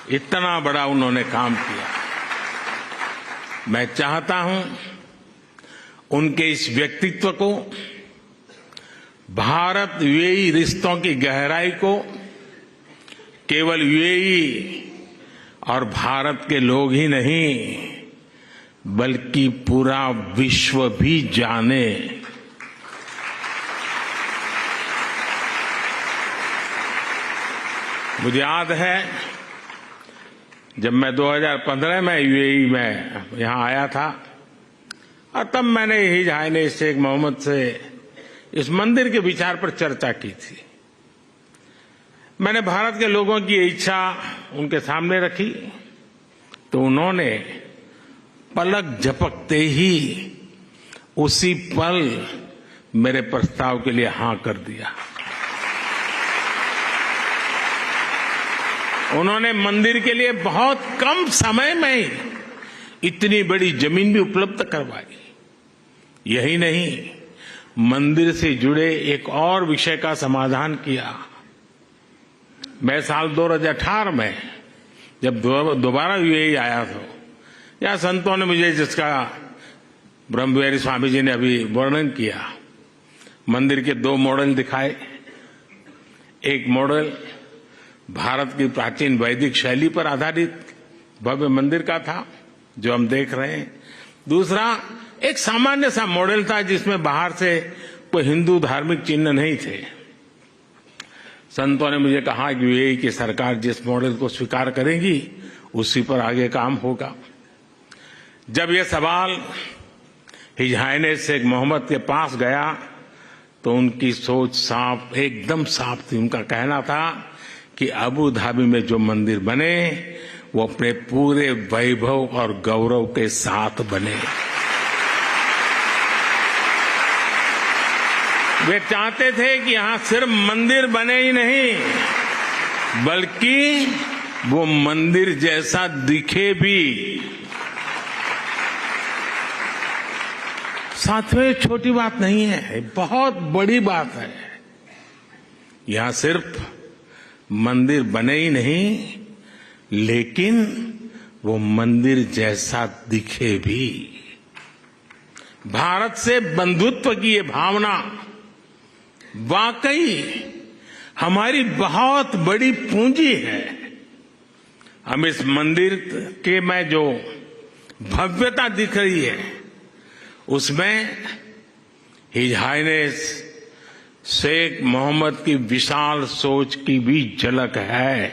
इतना बड़ा उन्होंने काम किया। मैं चाहता हूं उनके इस व्यक्तित्व को, भारत यूएई रिश्तों की गहराई को केवल यूएई और भारत के लोग ही नहीं बल्कि पूरा विश्व भी जाने। मुझे याद है जब मैं 2015 में यूएई में यहां आया था और तब मैंने हिज हाइनेस शेख मोहम्मद से इस मंदिर के विचार पर चर्चा की थी। मैंने भारत के लोगों की इच्छा उनके सामने रखी तो उन्होंने पलक झपकते ही उसी पल मेरे प्रस्ताव के लिए हां कर दिया। उन्होंने मंदिर के लिए बहुत कम समय में ही इतनी बड़ी जमीन भी उपलब्ध करवाई। यही नहीं, मंदिर से जुड़े एक और विषय का समाधान किया। मैं साल 2018 में जब दोबारा यूएई आया था, या संतों ने मुझे जिसका ब्रह्मविहारी स्वामी जी ने अभी वर्णन किया, मंदिर के 2 मॉडल दिखाए। एक मॉडल भारत की प्राचीन वैदिक शैली पर आधारित भव्य मंदिर का था जो हम देख रहे हैं। दूसरा एक सामान्य सा मॉडल था जिसमें बाहर से कोई हिंदू धार्मिक चिन्ह नहीं थे। संतों ने मुझे कहा कि यूएई की सरकार जिस मॉडल को स्वीकार करेगी उसी पर आगे काम होगा। जब यह सवाल हिज हाइनेस शेख मोहम्मद के पास गया तो उनकी सोच साफ, एकदम साफ थी। उनका कहना था कि अबू धाबी में जो मंदिर बने वो अपने पूरे वैभव और गौरव के साथ बने। वे चाहते थे कि यहां सिर्फ मंदिर बने ही नहीं बल्कि वो मंदिर जैसा दिखे भी। साथियों, ये छोटी बात नहीं है, बहुत बड़ी बात है। यहां सिर्फ मंदिर बने ही नहीं लेकिन वो मंदिर जैसा दिखे भी। भारत से बंधुत्व की ये भावना वाकई हमारी बहुत बड़ी पूंजी है। हम इस मंदिर के में जो भव्यता दिख रही है उसमें हिज हाइनेस शेख मोहम्मद की विशाल सोच की भी झलक है।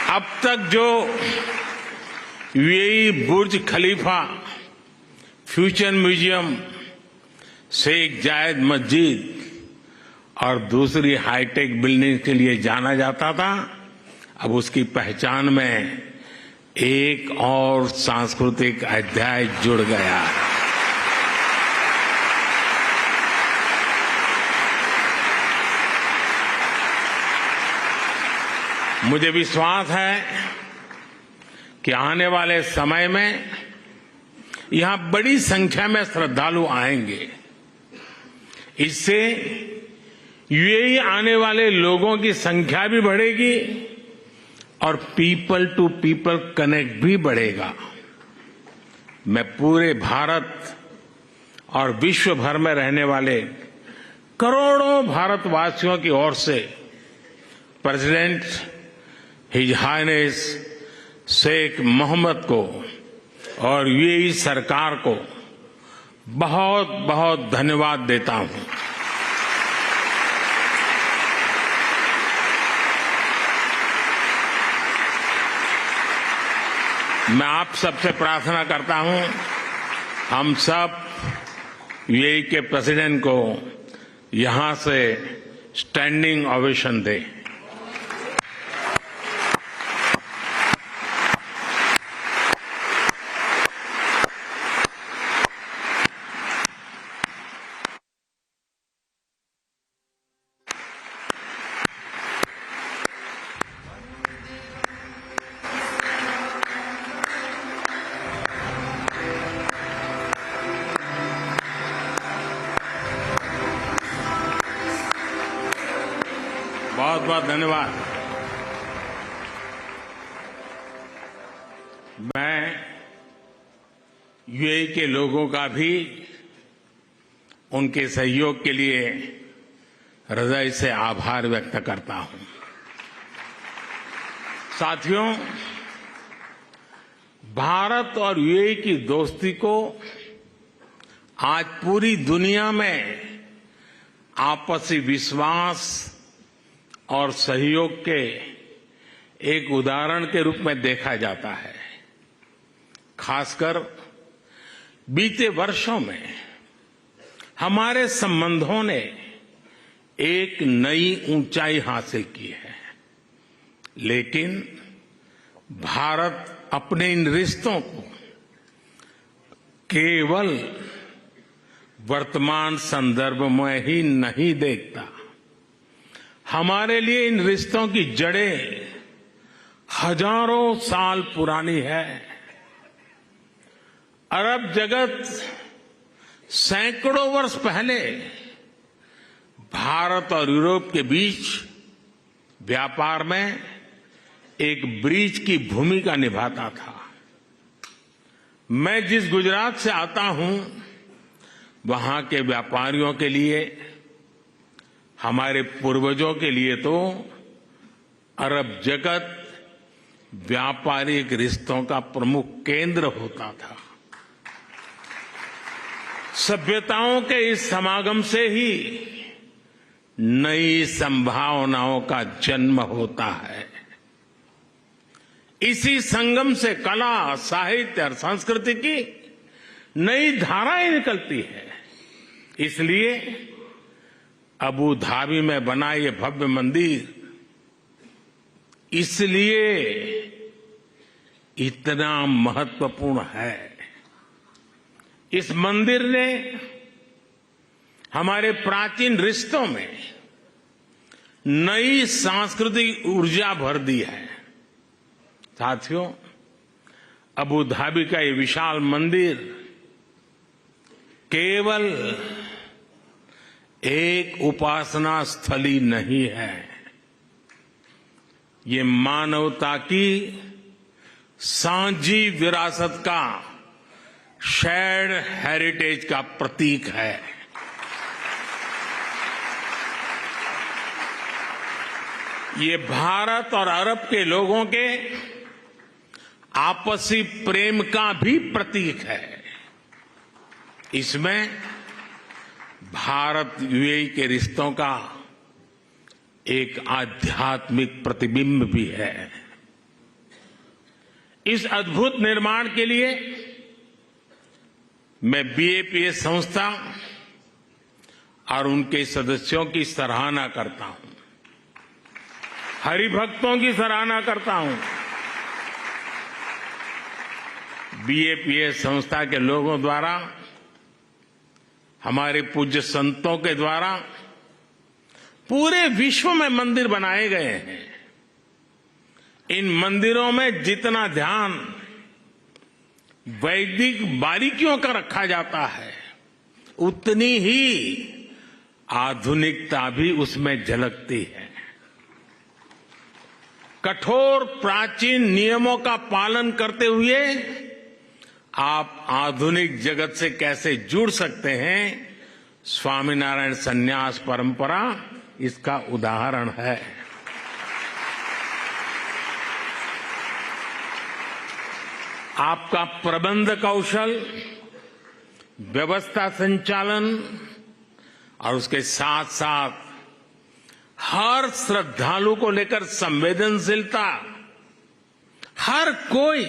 अब तक जो यूएई बुर्ज खलीफा, फ्यूचर म्यूजियम, शेख जायद मस्जिद और दूसरी हाईटेक बिल्डिंग के लिए जाना जाता था, अब उसकी पहचान में एक और सांस्कृतिक अध्याय जुड़ गया है। मुझे विश्वास है कि आने वाले समय में यहां बड़ी संख्या में श्रद्धालु आएंगे। इससे यूएई आने वाले लोगों की संख्या भी बढ़ेगी और पीपल टू पीपल कनेक्ट भी बढ़ेगा। मैं पूरे भारत और विश्व भर में रहने वाले करोड़ों भारतवासियों की ओर से president his highness Sheikh Mohammed को और यूएई सरकार को बहुत बहुत धन्यवाद देता हूं। मैं आप सबसे प्रार्थना करता हूं, हम सब यूएई के प्रेसिडेंट को यहां से स्टैंडिंग ओवेशन दें। बहुत बहुत धन्यवाद। मैं यूएई के लोगों का भी उनके सहयोग के लिए हृदय से आभार व्यक्त करता हूं। साथियों, भारत और यूएई की दोस्ती को आज पूरी दुनिया में आपसी विश्वास और सहयोग के एक उदाहरण के रूप में देखा जाता है। खासकर बीते वर्षों में हमारे संबंधों ने एक नई ऊंचाई हासिल की है, लेकिन भारत अपने इन रिश्तों को केवल वर्तमान संदर्भ में ही नहीं देखता। हमारे लिए इन रिश्तों की जड़ें हजारों साल पुरानी है। अरब जगत सैकड़ों वर्ष पहले भारत और यूरोप के बीच व्यापार में एक ब्रिज की भूमिका निभाता था। मैं जिस गुजरात से आता हूं, वहां के व्यापारियों के लिए, हमारे पूर्वजों के लिए तो अरब जगत व्यापारिक रिश्तों का प्रमुख केंद्र होता था। सभ्यताओं के इस समागम से ही नई संभावनाओं का जन्म होता है। इसी संगम से कला, साहित्य और संस्कृति की नई धाराएं निकलती है। इसलिए अबू धाबी में बना ये भव्य मंदिर इसलिए इतना महत्वपूर्ण है। इस मंदिर ने हमारे प्राचीन रिश्तों में नई सांस्कृतिक ऊर्जा भर दी है। साथियों, अबू धाबी का ये विशाल मंदिर केवल एक उपासना स्थली नहीं है, ये मानवता की साझी विरासत का शेयर्ड हेरिटेज का प्रतीक है। ये भारत और अरब के लोगों के आपसी प्रेम का भी प्रतीक है। इसमें भारत यूएई के रिश्तों का एक आध्यात्मिक प्रतिबिंब भी है। इस अद्भुत निर्माण के लिए मैं बीएपीएस संस्था और उनके सदस्यों की सराहना करता हूं, हरिभक्तों की सराहना करता हूं। बीएपीएस संस्था के लोगों द्वारा, हमारे पूज्य संतों के द्वारा पूरे विश्व में मंदिर बनाए गए हैं। इन मंदिरों में जितना ध्यान वैदिक बारीकियों का रखा जाता है, उतनी ही आधुनिकता भी उसमें झलकती है। कठोर प्राचीन नियमों का पालन करते हुए आप आधुनिक जगत से कैसे जुड़ सकते हैं, स्वामीनारायण संन्यास परंपरा इसका उदाहरण है। आपका प्रबंध कौशल, व्यवस्था संचालन और उसके साथ साथ हर श्रद्धालु को लेकर संवेदनशीलता, हर कोई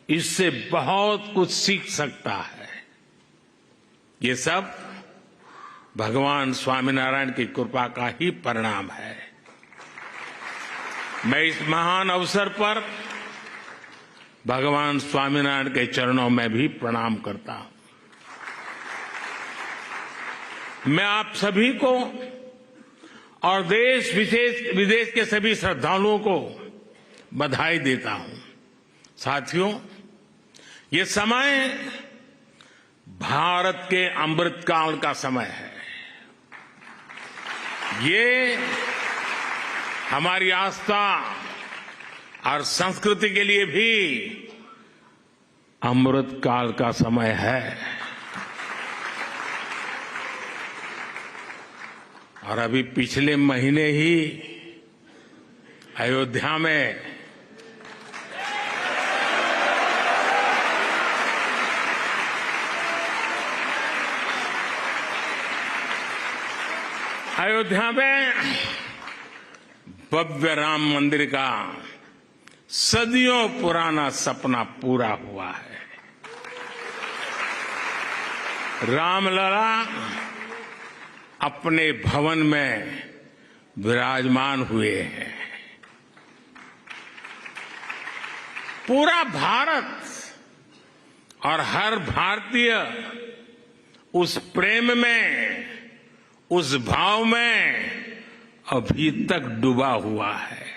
इससे बहुत कुछ सीख सकता है। ये सब भगवान स्वामीनारायण की कृपा का ही परिणाम है। मैं इस महान अवसर पर भगवान स्वामीनारायण के चरणों में भी प्रणाम करता हूं। मैं आप सभी को और देश विदेश के सभी श्रद्धालुओं को बधाई देता हूं। साथियों, ये समय भारत के अमृतकाल का समय है। ये हमारी आस्था और संस्कृति के लिए भी अमृत काल का समय है। और अभी पिछले महीने ही अयोध्या में भव्य राम मंदिर का सदियों पुराना सपना पूरा हुआ है। रामलला अपने भवन में विराजमान हुए हैं। पूरा भारत और हर भारतीय उस प्रेम में, उस भाव में अभी तक डूबा हुआ है।